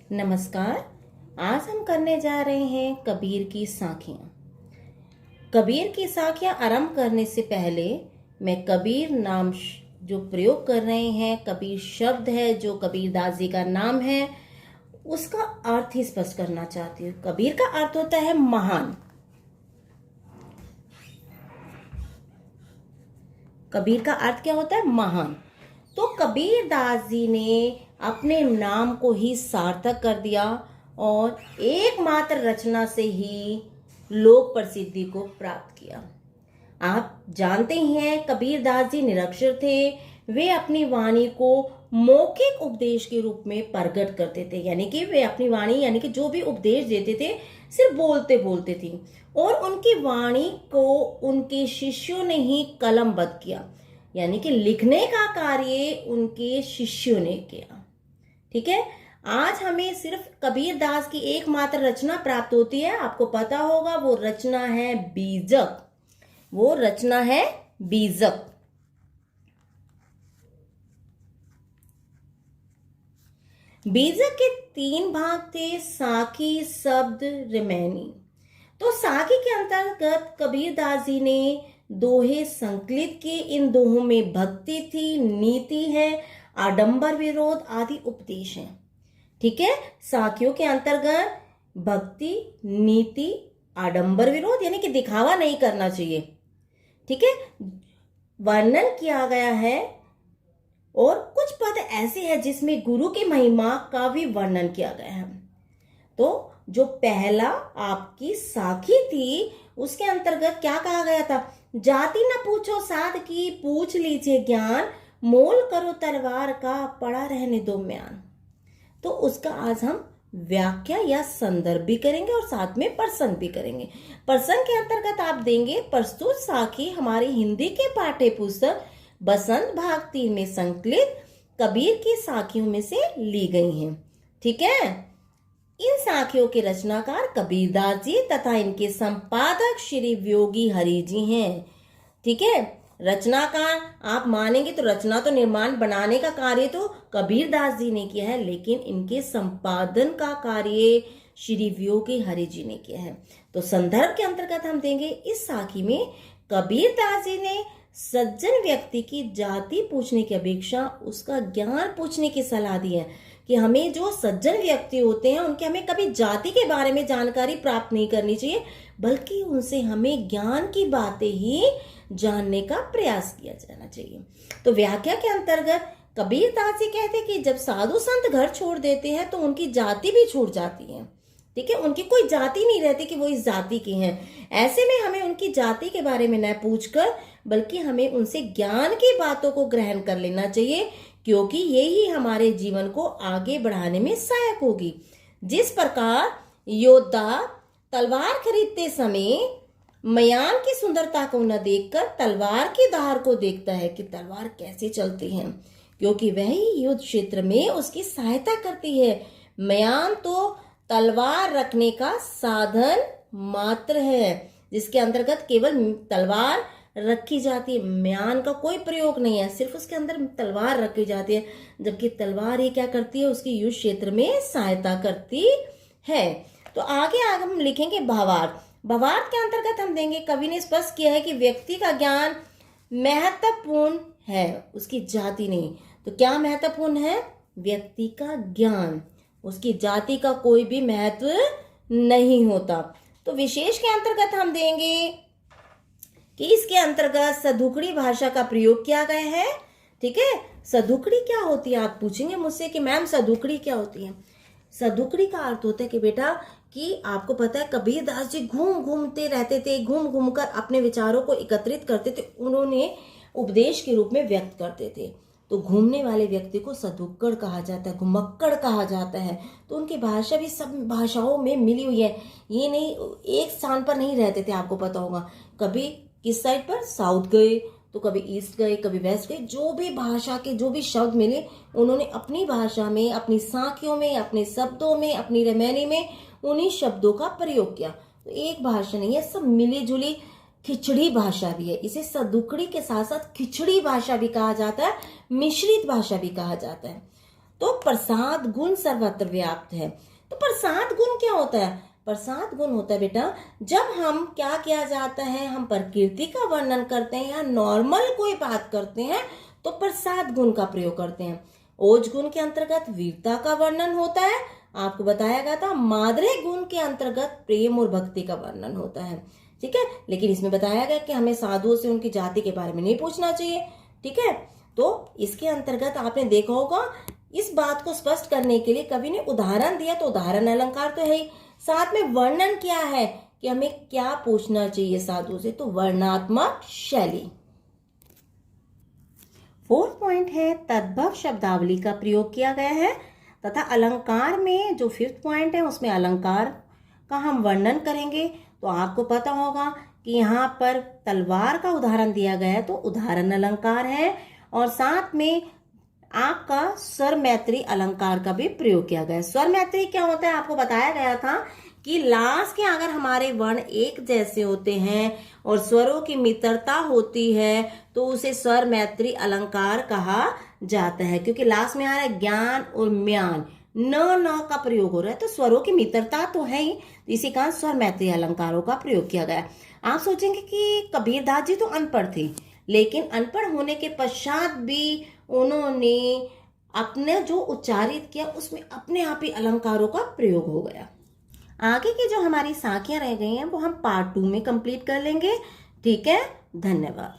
नमस्कार। आज हम करने जा रहे हैं कबीर की साखियाँ। कबीर की साखियाँ आरंभ करने से पहले मैं कबीर नाम जो प्रयोग कर रहे हैं, कबीर शब्द है जो कबीरदास जी का नाम है, उसका अर्थ ही स्पष्ट करना चाहती हूँ। कबीर का अर्थ होता है महान। कबीर का अर्थ क्या होता है? महान। तो कबीरदास जी ने अपने नाम को ही सार्थक कर दिया और एकमात्र रचना से ही लोक प्रसिद्धि को प्राप्त किया। आप जानते ही हैं कबीरदास जी निरक्षर थे। वे अपनी वाणी को मौखिक उपदेश के रूप में प्रकट करते थे, यानी कि वे अपनी वाणी यानी कि जो भी उपदेश देते थे सिर्फ बोलते बोलते थे, और उनकी वाणी को उनके शिष्यों ने ही कलमबद्ध किया, यानी कि लिखने का कार्य उनके शिष्यों ने किया। ठीक है। आज हमें सिर्फ कबीरदास की एकमात्र रचना प्राप्त होती है। आपको पता होगा वो रचना है बीजक। वो रचना है बीजक। बीजक के 3 भाग थे, साखी, शब्द, रिमैनी। तो साखी के अंतर्गत कबीरदास जी ने दोहे संकलित किए। इन दोहों में भक्ति थी, नीति है, आडंबर विरोध आदि उपदेश हैं। ठीक है। साखियों के अंतर्गत भक्ति, नीति, आडंबर विरोध यानी कि दिखावा नहीं करना चाहिए। ठीक है। वर्णन किया गया है और कुछ पद ऐसे हैं जिसमें गुरु की महिमा का भी वर्णन किया गया है। तो जो पहला आपकी साखी थी उसके अंतर्गत क्या कहा गया था? जाति न पूछो साध की, पूछ लीजिए ज्ञान, मोल करो तलवार का, पड़ा रहने दो म्यान। तो उसका आज हम व्याख्या या संदर्भ भी करेंगे और साथ में प्रसंग भी करेंगे। प्रसंग के अंतर्गत आप देंगे प्रस्तुत साखी हमारी हिंदी के पाठ्य पुस्तक बसंत भाग 3 में संकलित कबीर की साखियों में से ली गई हैं। ठीक है। इन साखियों के रचनाकार कबीरदास जी तथा इनके संपादक श्री योगी हरि जी हैं। ठीक है। रचनाकार आप मानेंगे तो रचना तो निर्माण बनाने का कार्य तो कबीरदास जी ने किया है, लेकिन इनके संपादन का कार्य श्री योगी हरि जी ने किया है। तो संदर्भ के अंतर्गत हम देंगे इस साखी में कबीरदास जी ने सज्जन व्यक्ति की जाति पूछने की अपेक्षा उसका ज्ञान पूछने की सलाह दी है कि हमें जो सज्जन व्यक्ति होते हैं उनके हमें कभी जाति के बारे में जानकारी प्राप्त नहीं करनी चाहिए, बल्कि उनसे हमें ज्ञान की बातें ही जानने का प्रयास किया जाना चाहिए। तो व्याख्या के अंतर्गत कबीरदास जी कहते हैं कि जब साधु संत घर छोड़ देते हैं तो उनकी जाति भी छूट जाती है। ठीक है। उनकी कोई जाति नहीं रहती कि वो इस जाति के हैं। ऐसे में हमें उनकी जाति के बारे में न पूछकर बल्कि हमें उनसे ज्ञान की बातों को ग्रहण कर लेना चाहिए, क्योंकि यही हमारे जीवन को आगे बढ़ाने में सहायक होगी। जिस प्रकार योद्धा तलवार खरीदते समय म्यान की सुंदरता को न देखकर तलवार की धार को देखता है कि तलवार कैसे चलती है, क्योंकि वही युद्ध क्षेत्र में उसकी सहायता करती है। म्यान तो तलवार रखने का साधन मात्र है, जिसके अंतर्गत केवल तलवार रखी जाती है। म्यान का कोई प्रयोग नहीं है, सिर्फ उसके अंदर तलवार रखी जाती है, जबकि तलवार ही क्या करती है? उसकी युद्ध क्षेत्र में सहायता करती है। तो आगे हम लिखेंगे भावार्थ। भावार्थ के अंतर्गत हम देंगे कवि ने स्पष्ट किया है कि व्यक्ति का ज्ञान महत्वपूर्ण है, उसकी जाति नहीं। तो क्या महत्वपूर्ण है? व्यक्ति का ज्ञान, उसकी जाति का कोई भी महत्व नहीं होता। तो विशेष के अंतर्गत हम देंगे कि इसके अंतर्गत सदुकड़ी भाषा का प्रयोग किया गया है। ठीक है। सदुकड़ी क्या होती है? आप पूछेंगे मुझसे कि मैम सदुकड़ी क्या होती है? सदुकड़ी का अर्थ होता है कि बेटा कि आपको पता है कबीरदास जी घूमते रहते थे, घूम कर अपने विचारों को एकत्रित करते थे, उन्होंने उपदेश के रूप में व्यक्त करते थे। तो घूमने वाले व्यक्ति को सदुक्कड़ कहा जाता है, घुमक्कड़ कहा जाता है। तो उनकी भाषा भी सब भाषाओं में मिली हुई है, ये नहीं एक स्थान पर नहीं रहते थे। आपको पता होगा कभी किस साइड पर साउथ गए तो कभी ईस्ट गए, कभी वेस्ट गए। जो भी भाषा के जो भी शब्द मिले उन्होंने अपनी भाषा में, अपनी साखियों में, अपने शब्दों में, अपनी रमैनी में उन्हीं शब्दों का प्रयोग किया। तो एक भाषा नहीं है, सब मिली जुली खिचड़ी भाषा भी है। इसे सदुकड़ी के साथ साथ खिचड़ी भाषा भी कहा जाता है, मिश्रित भाषा भी कहा जाता है। तो प्रसाद गुण सर्वत्र व्याप्त है। तो प्रसाद गुण क्या होता है? प्रसाद गुण होता है बेटा, जब हम क्या किया जाता है, हम प्रकृति का वर्णन करते हैं या नॉर्मल कोई बात करते हैं तो प्रसाद गुण का प्रयोग करते हैं। ओज गुण के अंतर्गत वीरता का वर्णन होता है, आपको बताया गया था। माधुर्य गुण के अंतर्गत प्रेम और भक्ति का वर्णन होता है, ठीक है। लेकिन इसमें बताया गया कि हमें साधुओं से उनकी जाति के बारे में नहीं पूछना चाहिए, ठीक है। तो इसके अंतर्गत आपने देखा होगा, इस बात को स्पष्ट करने के लिए कवि ने उदाहरण दिया, तो उदाहरण अलंकार तो है ही, साथ में वर्णन क्या है कि हमें क्या पूछना चाहिए साधुओं से, तो वर्णात्मक शैली। 4th पॉइंट है तद्भव शब्दावली का प्रयोग किया गया है, तथा अलंकार में जो 5th पॉइंट है उसमें अलंकार का हम वर्णन करेंगे। तो आपको पता होगा कि यहाँ पर तलवार का उदाहरण दिया गया है, तो उदाहरण अलंकार है, और साथ में आपका स्वर मैत्री अलंकार का भी प्रयोग किया गया है। स्वर मैत्री क्या होता है, आपको बताया गया था कि लास्ट के अगर हमारे वर्ण एक जैसे होते हैं और स्वरों की मित्रता होती है तो उसे स्वर मैत्री अलंकार कहा जाता है, क्योंकि लास्ट में आ रहा है ज्ञान और म्यान, न का प्रयोग हो रहा है, तो स्वरों की मित्रता तो है ही, इसी कारण स्वर मैत्री अलंकारों का प्रयोग किया गया है। आप सोचेंगे कि कबीरदास जी तो अनपढ़ थे, लेकिन अनपढ़ होने के पश्चात भी उन्होंने अपने जो उच्चारित किया उसमें अपने आप ही अलंकारों का प्रयोग हो गया। आगे की जो हमारी साखियां रह गई हैं वो हम पार्ट 2 में कंप्लीट कर लेंगे, ठीक है। धन्यवाद।